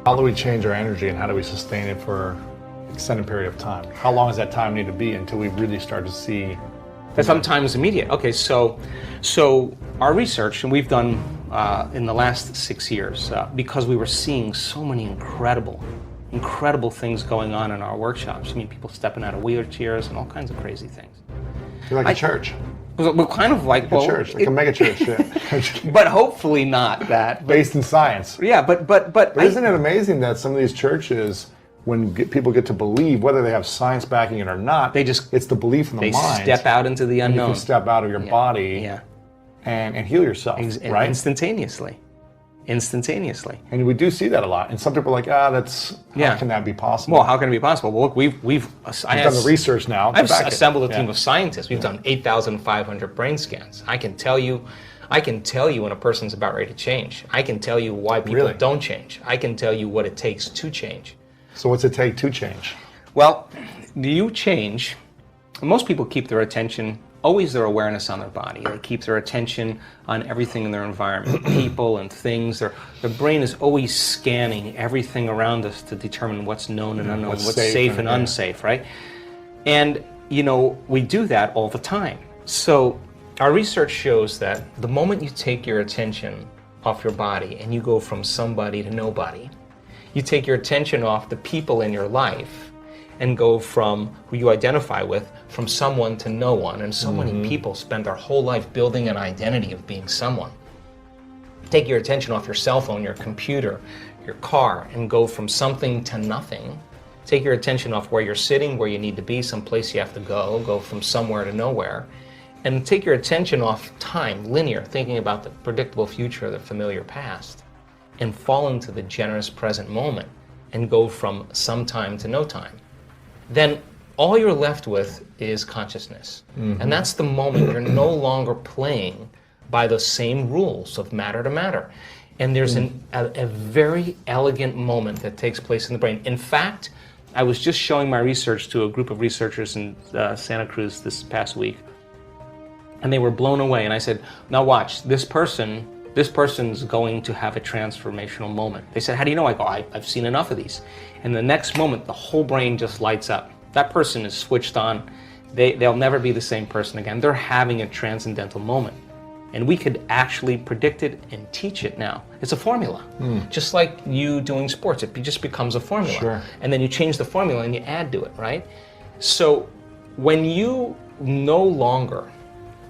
How do we change our energy and how do we sustain it for an extended period of time? How long does that time need to be until we really start to see? Sometimes immediate. Okay, so our research, and we've done in the last 6 years, because we were seeing so many incredible things going on in our workshops. I mean, people stepping out of wheelchairs and all kinds of crazy things. You're like a church. We're kind of like a church, like a mega church, yeah. But hopefully not that. Based in science. Yeah, but isn't it amazing that some of these churches, when people get to believe, whether they have science backing it or not, it's the belief in the mind. They step out into the unknown. You can step out of your body and heal yourself, right? Instantaneously. And we do see that a lot. And some people are like, how can that be possible? Well, how can it be possible? Well, look, we've done the research now. I've assembled a team of scientists. We've done 8,500 brain scans. I can tell you when a person's about ready to change. I can tell you why people don't change. I can tell you what it takes to change. So what's it take to change? Well, you change. Most people keep their attention, always their awareness on their body. They keep their attention on everything in their environment, people and things. Their brain is always scanning everything around us to determine what's known and unknown, what's safe and unsafe, right? And, we do that all the time. So our research shows that the moment you take your attention off your body and you go from somebody to nobody, you take your attention off the people in your life and go from who you identify with, from someone to no one. And so many people spend their whole life building an identity of being someone. Take your attention off your cell phone, your computer, your car, and go from something to nothing. Take your attention off where you're sitting, where you need to be, someplace you have to go from somewhere to nowhere. And take your attention off time, linear, thinking about the predictable future or the familiar past, and fall into the generous present moment and go from some time to no time. Then all you're left with is consciousness. And that's the moment you're no longer playing by the same rules of matter to matter. And there's a very elegant moment that takes place in the brain. In fact, I was just showing my research to a group of researchers in Santa Cruz this past week, and they were blown away. And I said, now watch, this person's going to have a transformational moment. They said, how do you know? I go, I've seen enough of these. And the next moment, the whole brain just lights up. That person is switched on. They'll never be the same person again. They're having a transcendental moment. And we could actually predict it and teach it now. It's a formula. Just like you doing sports, it just becomes a formula. Sure. And then you change the formula and you add to it, right? So when you no longer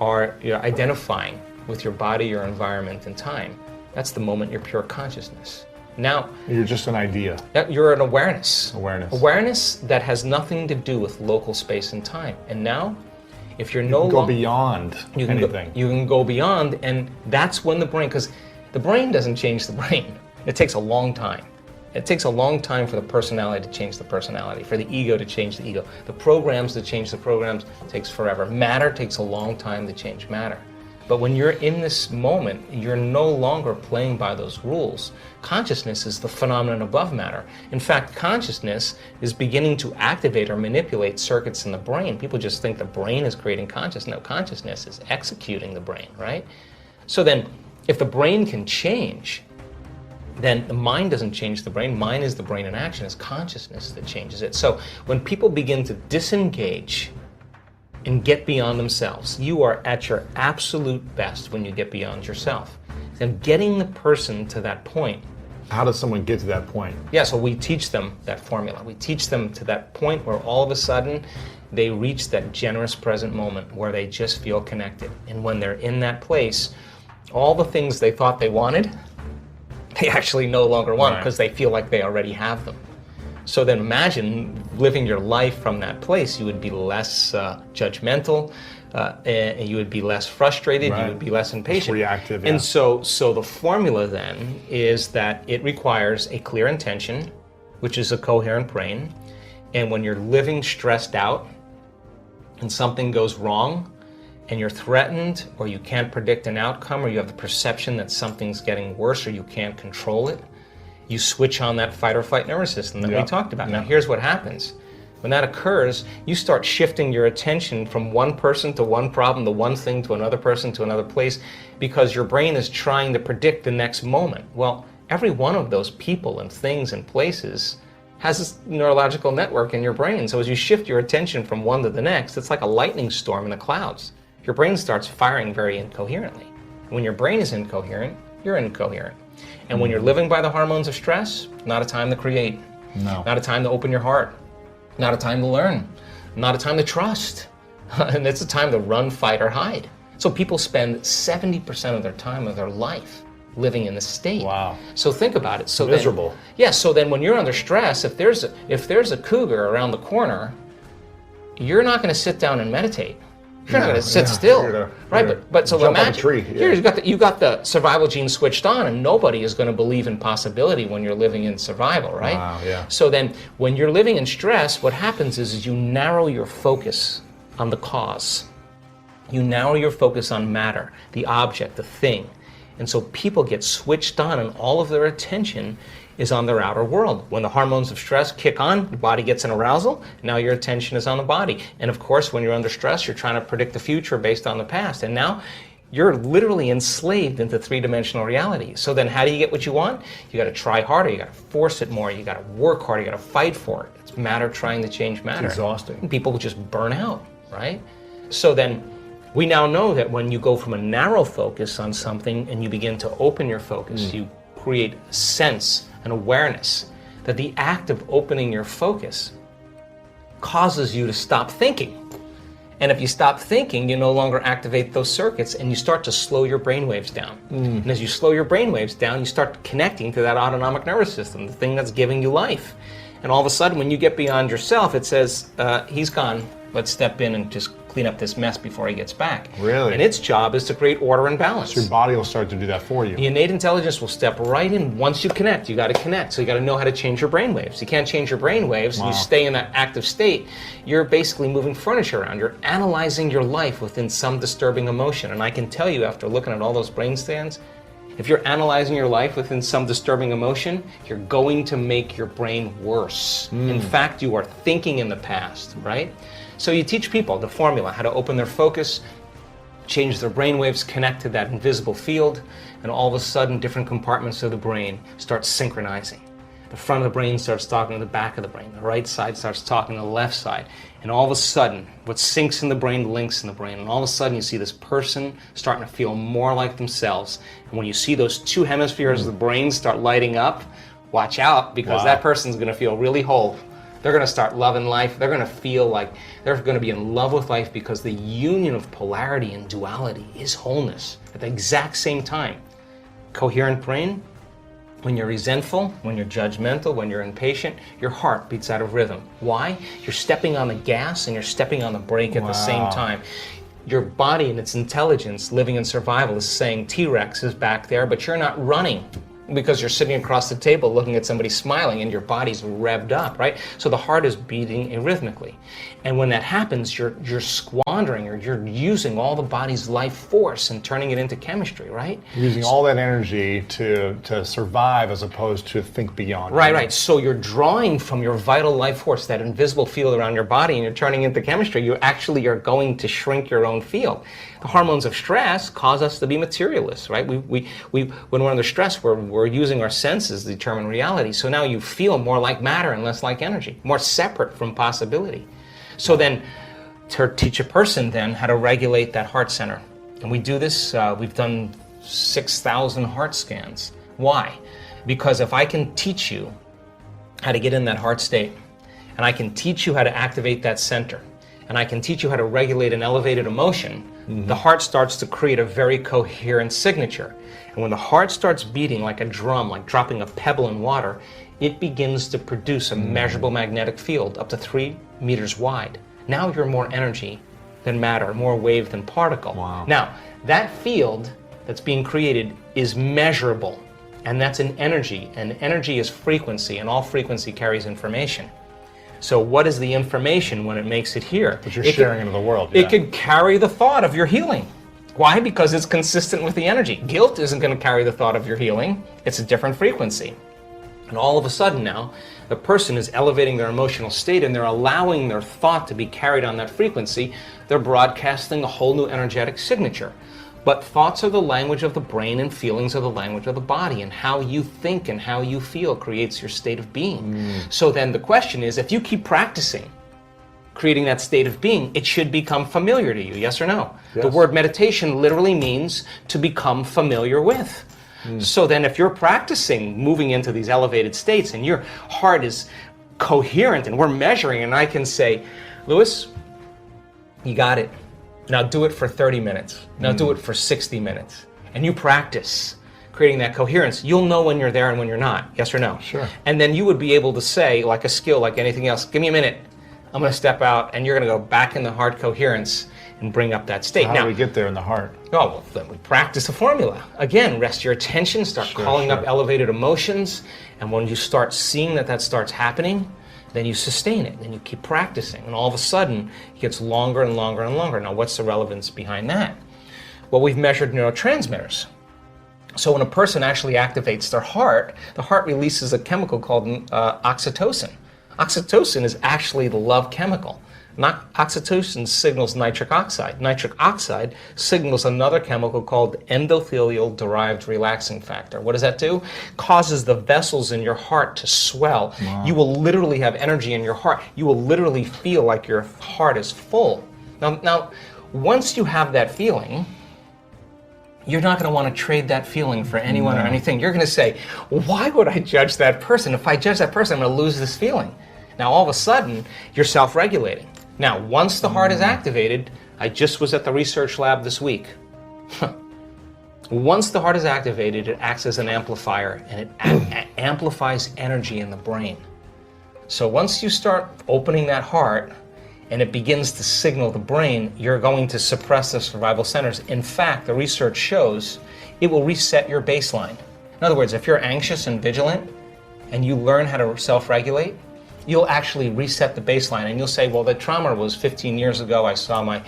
are identifying with your body, your environment, and time, that's the moment you're pure consciousness. Now, you're just an idea. You're an awareness. Awareness that has nothing to do with local space and time. And now, if you're you no can go longer beyond anything. You can go beyond, and that's when the brain, because the brain doesn't change the brain. It takes a long time. It takes a long time for the personality to change the personality, for the ego to change the ego. The programs to change the programs takes forever. Matter takes a long time to change matter. But when you're in this moment, you're no longer playing by those rules. Consciousness is the phenomenon above matter. In fact, consciousness is beginning to activate or manipulate circuits in the brain. People just think the brain is creating consciousness. No, consciousness is executing the brain, right? So then, if the brain can change, then the mind doesn't change the brain. Mind is the brain in action. It's consciousness that changes it. So when people begin to disengage and get beyond themselves, you are at your absolute best when you get beyond yourself. And getting the person to that point. How does someone get to that point? Yeah, so we teach them that formula. We teach them to that point where all of a sudden they reach that generous present moment where they just feel connected. And when they're in that place, all the things they thought they wanted, they actually no longer want because they feel like they already have them. So then imagine living your life from that place. You would be less judgmental, and you would be less frustrated, you would be less impatient. Less reactive, And so the formula then is that it requires a clear intention, which is a coherent brain. And when you're living stressed out and something goes wrong, and you're threatened, or you can't predict an outcome, or you have the perception that something's getting worse, or you can't control it, you switch on that fight or flight nervous system that we talked about. Now here's what happens. When that occurs, you start shifting your attention from one person to one problem, to one thing, to another person, to another place, because your brain is trying to predict the next moment. Well, every one of those people and things and places has this neurological network in your brain. So as you shift your attention from one to the next, it's like a lightning storm in the clouds. Your brain starts firing very incoherently. When your brain is incoherent, you're incoherent. And when you're living by the hormones of stress, not a time to create. No. Not a time to open your heart. Not a time to learn. Not a time to trust. And it's a time to run, fight, or hide. So people spend 70% of their time of their life living in this state. Wow. So think about it. So miserable. So then when you're under stress, if there's a cougar around the corner, you're not going to sit down and meditate. You're not going to sit still, right? But so jump imagine up a tree. here you got the survival gene switched on, and nobody is going to believe in possibility when you're living in survival, right? Wow, yeah. So then, when you're living in stress, what happens is you narrow your focus on the cause. You narrow your focus on matter, the object, the thing, and so people get switched on, and all of their attention is on their outer world. When the hormones of stress kick on, the body gets an arousal, now your attention is on the body. And of course, when you're under stress, you're trying to predict the future based on the past. And now you're literally enslaved into three-dimensional reality. So then how do you get what you want? You got to try harder, you got to force it more, you got to work harder, you got to fight for it. It's matter trying to change matter. It's exhausting. And people just burn out, right? So then we now know that when you go from a narrow focus on something and you begin to open your focus, you create a sense, an awareness that the act of opening your focus causes you to stop thinking. And if you stop thinking, you no longer activate those circuits and you start to slow your brain waves down. And as you slow your brain waves down, you start connecting to that autonomic nervous system, the thing that's giving you life. And all of a sudden, when you get beyond yourself, it says, he's gone. Let's step in and just clean up this mess before he gets back. Really? And its job is to create order and balance. So your body will start to do that for you. The innate intelligence will step right in. Once you connect, you got to connect. So you got to know how to change your brain waves. You can't change your brain waves and you stay in that active state. You're basically moving furniture around. You're analyzing your life within some disturbing emotion. And I can tell you, after looking at all those brain scans, if you're analyzing your life within some disturbing emotion, you're going to make your brain worse. In fact, you are thinking in the past, right? So you teach people the formula, how to open their focus, change their brain waves, connect to that invisible field, and all of a sudden different compartments of the brain start synchronizing. The front of the brain starts talking to the back of the brain. The right side starts talking to the left side. And all of a sudden, what syncs in the brain links in the brain. And all of a sudden, you see this person starting to feel more like themselves. And when you see those two hemispheres of the brain start lighting up, watch out, because that person's going to feel really whole. They're going to start loving life. They're going to feel like they're going to be in love with life because the union of polarity and duality is wholeness at the exact same time. Coherent brain, when you're resentful, when you're judgmental, when you're impatient, your heart beats out of rhythm. Why? You're stepping on the gas and you're stepping on the brake at the same time. Your body and its intelligence living in survival is saying T-Rex is back there, but you're not running, because you're sitting across the table looking at somebody smiling and your body's revved up, right? So the heart is beating arrhythmically. And when that happens, you're squandering, or you're using all the body's life force and turning it into chemistry, right? You're using all that energy to survive as opposed to think beyond. Right. So you're drawing from your vital life force, that invisible field around your body, and you're turning it into chemistry. You actually are going to shrink your own field. The hormones of stress cause us to be materialists, right? We when we're under stress, we're using our senses to determine reality. So now you feel more like matter and less like energy, more separate from possibility. So then, to teach a person then how to regulate that heart center. And we do this, we've done 6,000 heart scans. Why? Because if I can teach you how to get in that heart state, and I can teach you how to activate that center, and I can teach you how to regulate an elevated emotion, the heart starts to create a very coherent signature. And when the heart starts beating like a drum, like dropping a pebble in water, it begins to produce a measurable magnetic field up to 3 meters wide. Now you're more energy than matter, more wave than particle. Wow. Now, that field that's being created is measurable, and that's an energy, and energy is frequency, and all frequency carries information. So what is the information when it makes it here? But you're sharing into the world. It could carry the thought of your healing. Why? Because it's consistent with the energy. Guilt isn't going to carry the thought of your healing. It's a different frequency. And all of a sudden now, the person is elevating their emotional state and they're allowing their thought to be carried on that frequency. They're broadcasting a whole new energetic signature. But thoughts are the language of the brain and feelings are the language of the body. And how you think and how you feel creates your state of being. So then the question is, if you keep practicing creating that state of being, it should become familiar to you, yes or no? Yes. The word meditation literally means to become familiar with. So then if you're practicing moving into these elevated states and your heart is coherent and we're measuring and I can say, Lewis, you got it. Now do it for 30 minutes. Now do it for 60 minutes. And you practice creating that coherence. You'll know when you're there and when you're not, yes or no? Sure. And then you would be able to say, like a skill, like anything else, give me a minute. I'm going to step out and you're going to go back in the heart coherence and bring up that state. How do we get there in the heart? Oh, well, then we practice the formula. Again, rest your attention, start calling up elevated emotions, and when you start seeing that starts happening, then you sustain it, then you keep practicing, and all of a sudden, it gets longer and longer and longer. Now, what's the relevance behind that? Well, we've measured neurotransmitters. So when a person actually activates their heart, the heart releases a chemical called oxytocin. Oxytocin is actually the love chemical. Oxytocin signals nitric oxide. Nitric oxide signals another chemical called endothelial-derived relaxing factor. What does that do? Causes the vessels in your heart to swell. Wow. You will literally have energy in your heart. You will literally feel like your heart is full. Now, once you have that feeling, you're not going to want to trade that feeling for anyone or anything. You're going to say, why would I judge that person? If I judge that person, I'm going to lose this feeling. Now, all of a sudden, you're self-regulating. Now, once the heart is activated, I just was at the research lab this week. Once the heart is activated, it acts as an amplifier, and it amplifies energy in the brain. So once you start opening that heart, and it begins to signal the brain, you're going to suppress the survival centers. In fact, the research shows it will reset your baseline. In other words, if you're anxious and vigilant, and you learn how to self-regulate, you'll actually reset the baseline, and you'll say, well, the trauma was 15 years ago, I saw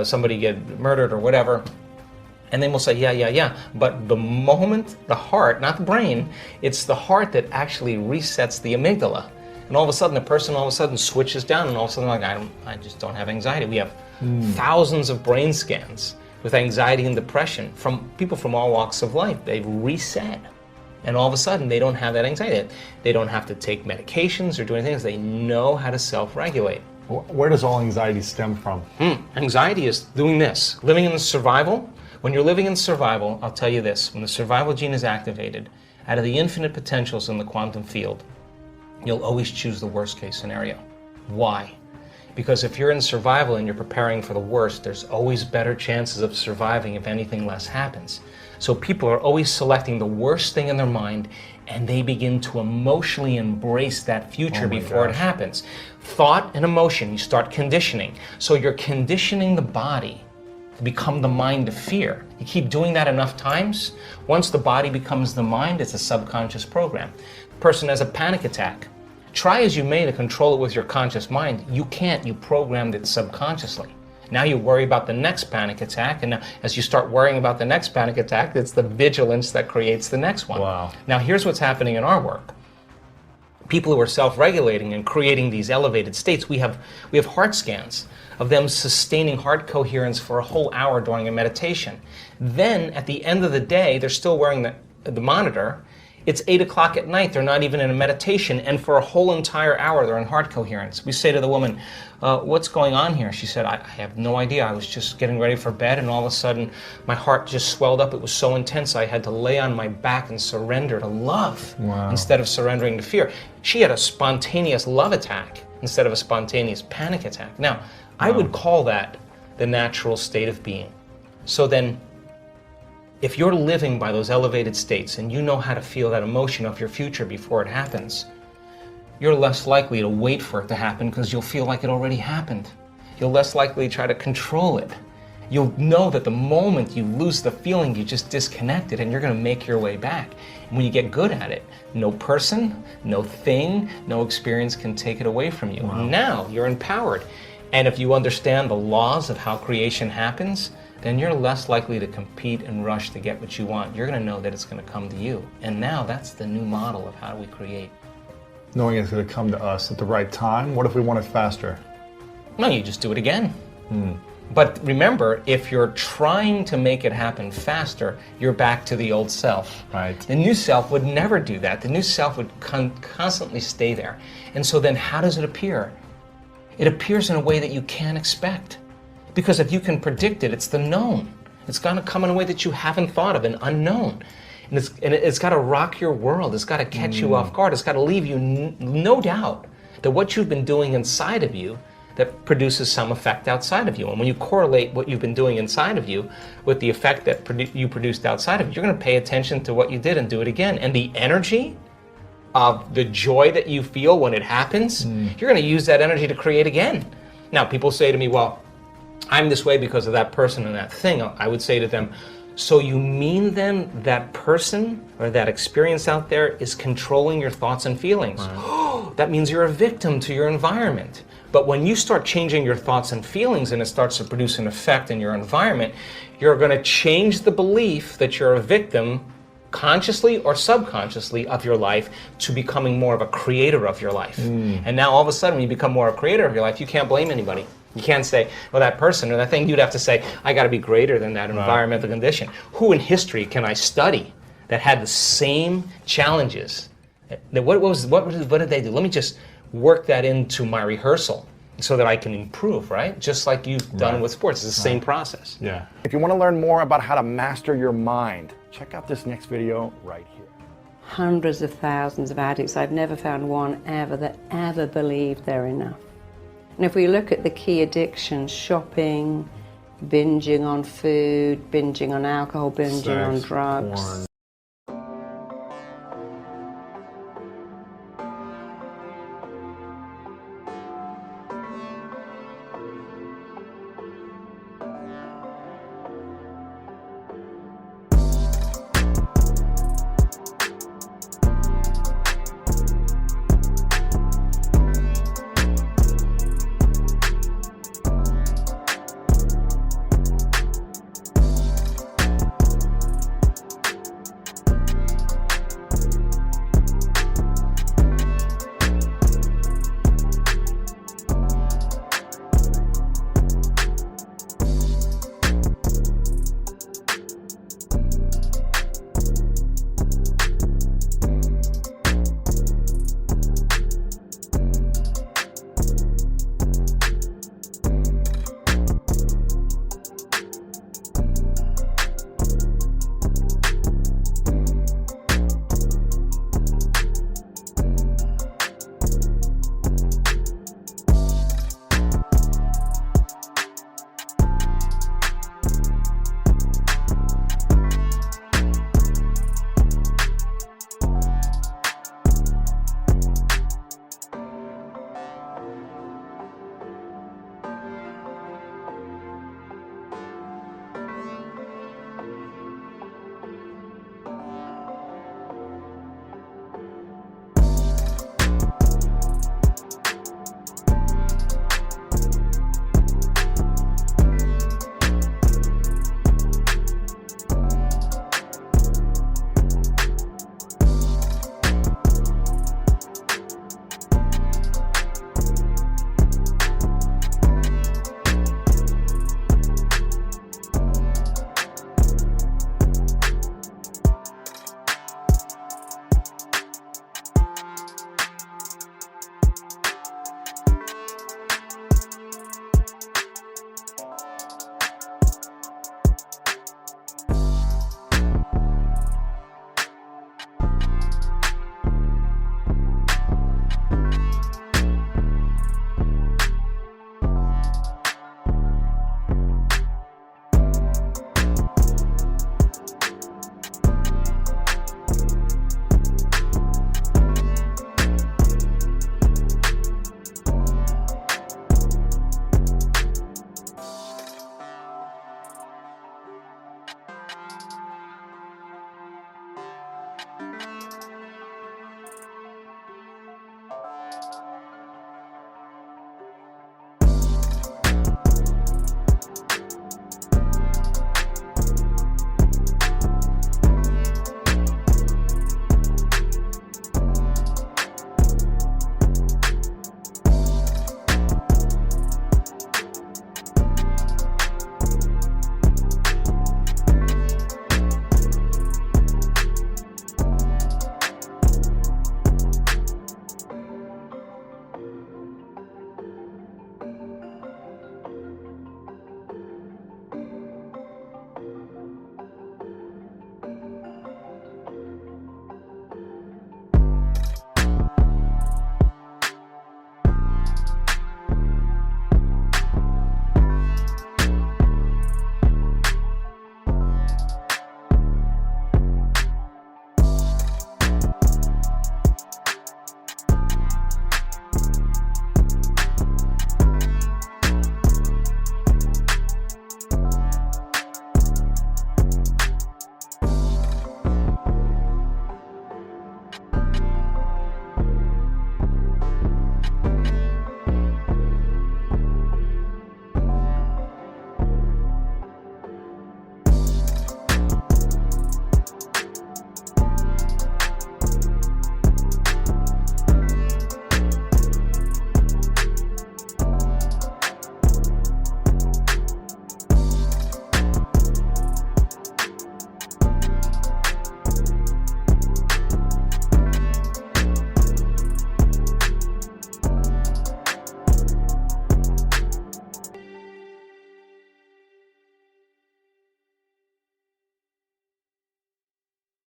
somebody get murdered or whatever, and then we'll say, yeah, but the moment the heart, not the brain, it's the heart that actually resets the amygdala, and all of a sudden the person switches down, and all of a sudden like, I just don't have anxiety. We have thousands of brain scans with anxiety and depression from people from all walks of life. They've reset. And all of a sudden, they don't have that anxiety. They don't have to take medications or do anything else. They know how to self-regulate. Where does all anxiety stem from? Anxiety is doing this. Living in survival. When you're living in survival, I'll tell you this. When the survival gene is activated, out of the infinite potentials in the quantum field, you'll always choose the worst case scenario. Why? Because if you're in survival and you're preparing for the worst, there's always better chances of surviving if anything less happens. So people are always selecting the worst thing in their mind, and they begin to emotionally embrace that future before it happens. Thought and emotion, you start conditioning. So you're conditioning the body to become the mind of fear. You keep doing that enough times, once the body becomes the mind, it's a subconscious program. The person has a panic attack. Try as you may to control it with your conscious mind. You can't, you programmed it subconsciously. Now you worry about the next panic attack, and as you start worrying about the next panic attack, it's the vigilance that creates the next one. Wow. Now here's what's happening in our work. People who are self-regulating and creating these elevated states, we have heart scans of them sustaining heart coherence for a whole hour during a meditation. Then at the end of the day, they're still wearing the monitor. It's 8 o'clock at night, they're not even in a meditation, and for a whole entire hour they're in heart coherence. We say to the woman, what's going on here? She said, I have no idea. I was just getting ready for bed, and all of a sudden my heart just swelled up. It was so intense I had to lay on my back and surrender to love instead of surrendering to fear. She had a spontaneous love attack instead of a spontaneous panic attack. Now, I would call that the natural state of being. So then, if you're living by those elevated states and you know how to feel that emotion of your future before it happens, you're less likely to wait for it to happen because you'll feel like it already happened. You're less likely to try to control it. You'll know that the moment you lose the feeling, you just disconnected, and you're going to make your way back. And when you get good at it, no person, no thing, no experience can take it away from you. Wow. Now you're empowered. And if you understand the laws of how creation happens, then you're less likely to compete and rush to get what you want. You're going to know that it's going to come to you. And now that's the new model of how do we create. Knowing it's going to come to us at the right time. What if we want it faster? No, you just do it again. But remember, if you're trying to make it happen faster, you're back to the old self. Right. The new self would never do that. The new self would constantly stay there. And so then how does it appear? It appears in a way that you can't expect. Because if you can predict it, it's the known. It's going to come in a way that you haven't thought of, an unknown. And it's got to rock your world. It's got to catch you off guard. It's got to leave you no doubt that what you've been doing inside of you that produces some effect outside of you. And when you correlate what you've been doing inside of you with the effect that you produced outside of you, you're going to pay attention to what you did and do it again. And the energy of the joy that you feel when it happens, you're going to use that energy to create again. Now, people say to me, well, I'm this way because of that person and that thing. I would say to them, so you mean then that person or that experience out there is controlling your thoughts and feelings? Right. That means you're a victim to your environment. But when you start changing your thoughts and feelings and it starts to produce an effect in your environment, you're going to change the belief that you're a victim, consciously or subconsciously, of your life to becoming more of a creator of your life. And now all of a sudden when you become more a creator of your life, you can't blame anybody. You can't say, well, that person or that thing. You'd have to say, I got to be greater than that environmental condition. Who in history can I study that had the same challenges? What did they do? Let me just work that into my rehearsal so that I can improve, right? Just like you've done with sports. It's the same process. Yeah. If you want to learn more about how to master your mind, check out this next video right here. Hundreds of thousands of addicts. I've never found one ever that ever believed they're enough. And if we look at the key addictions, shopping, binging on food, binging on alcohol, binging on drugs, porn.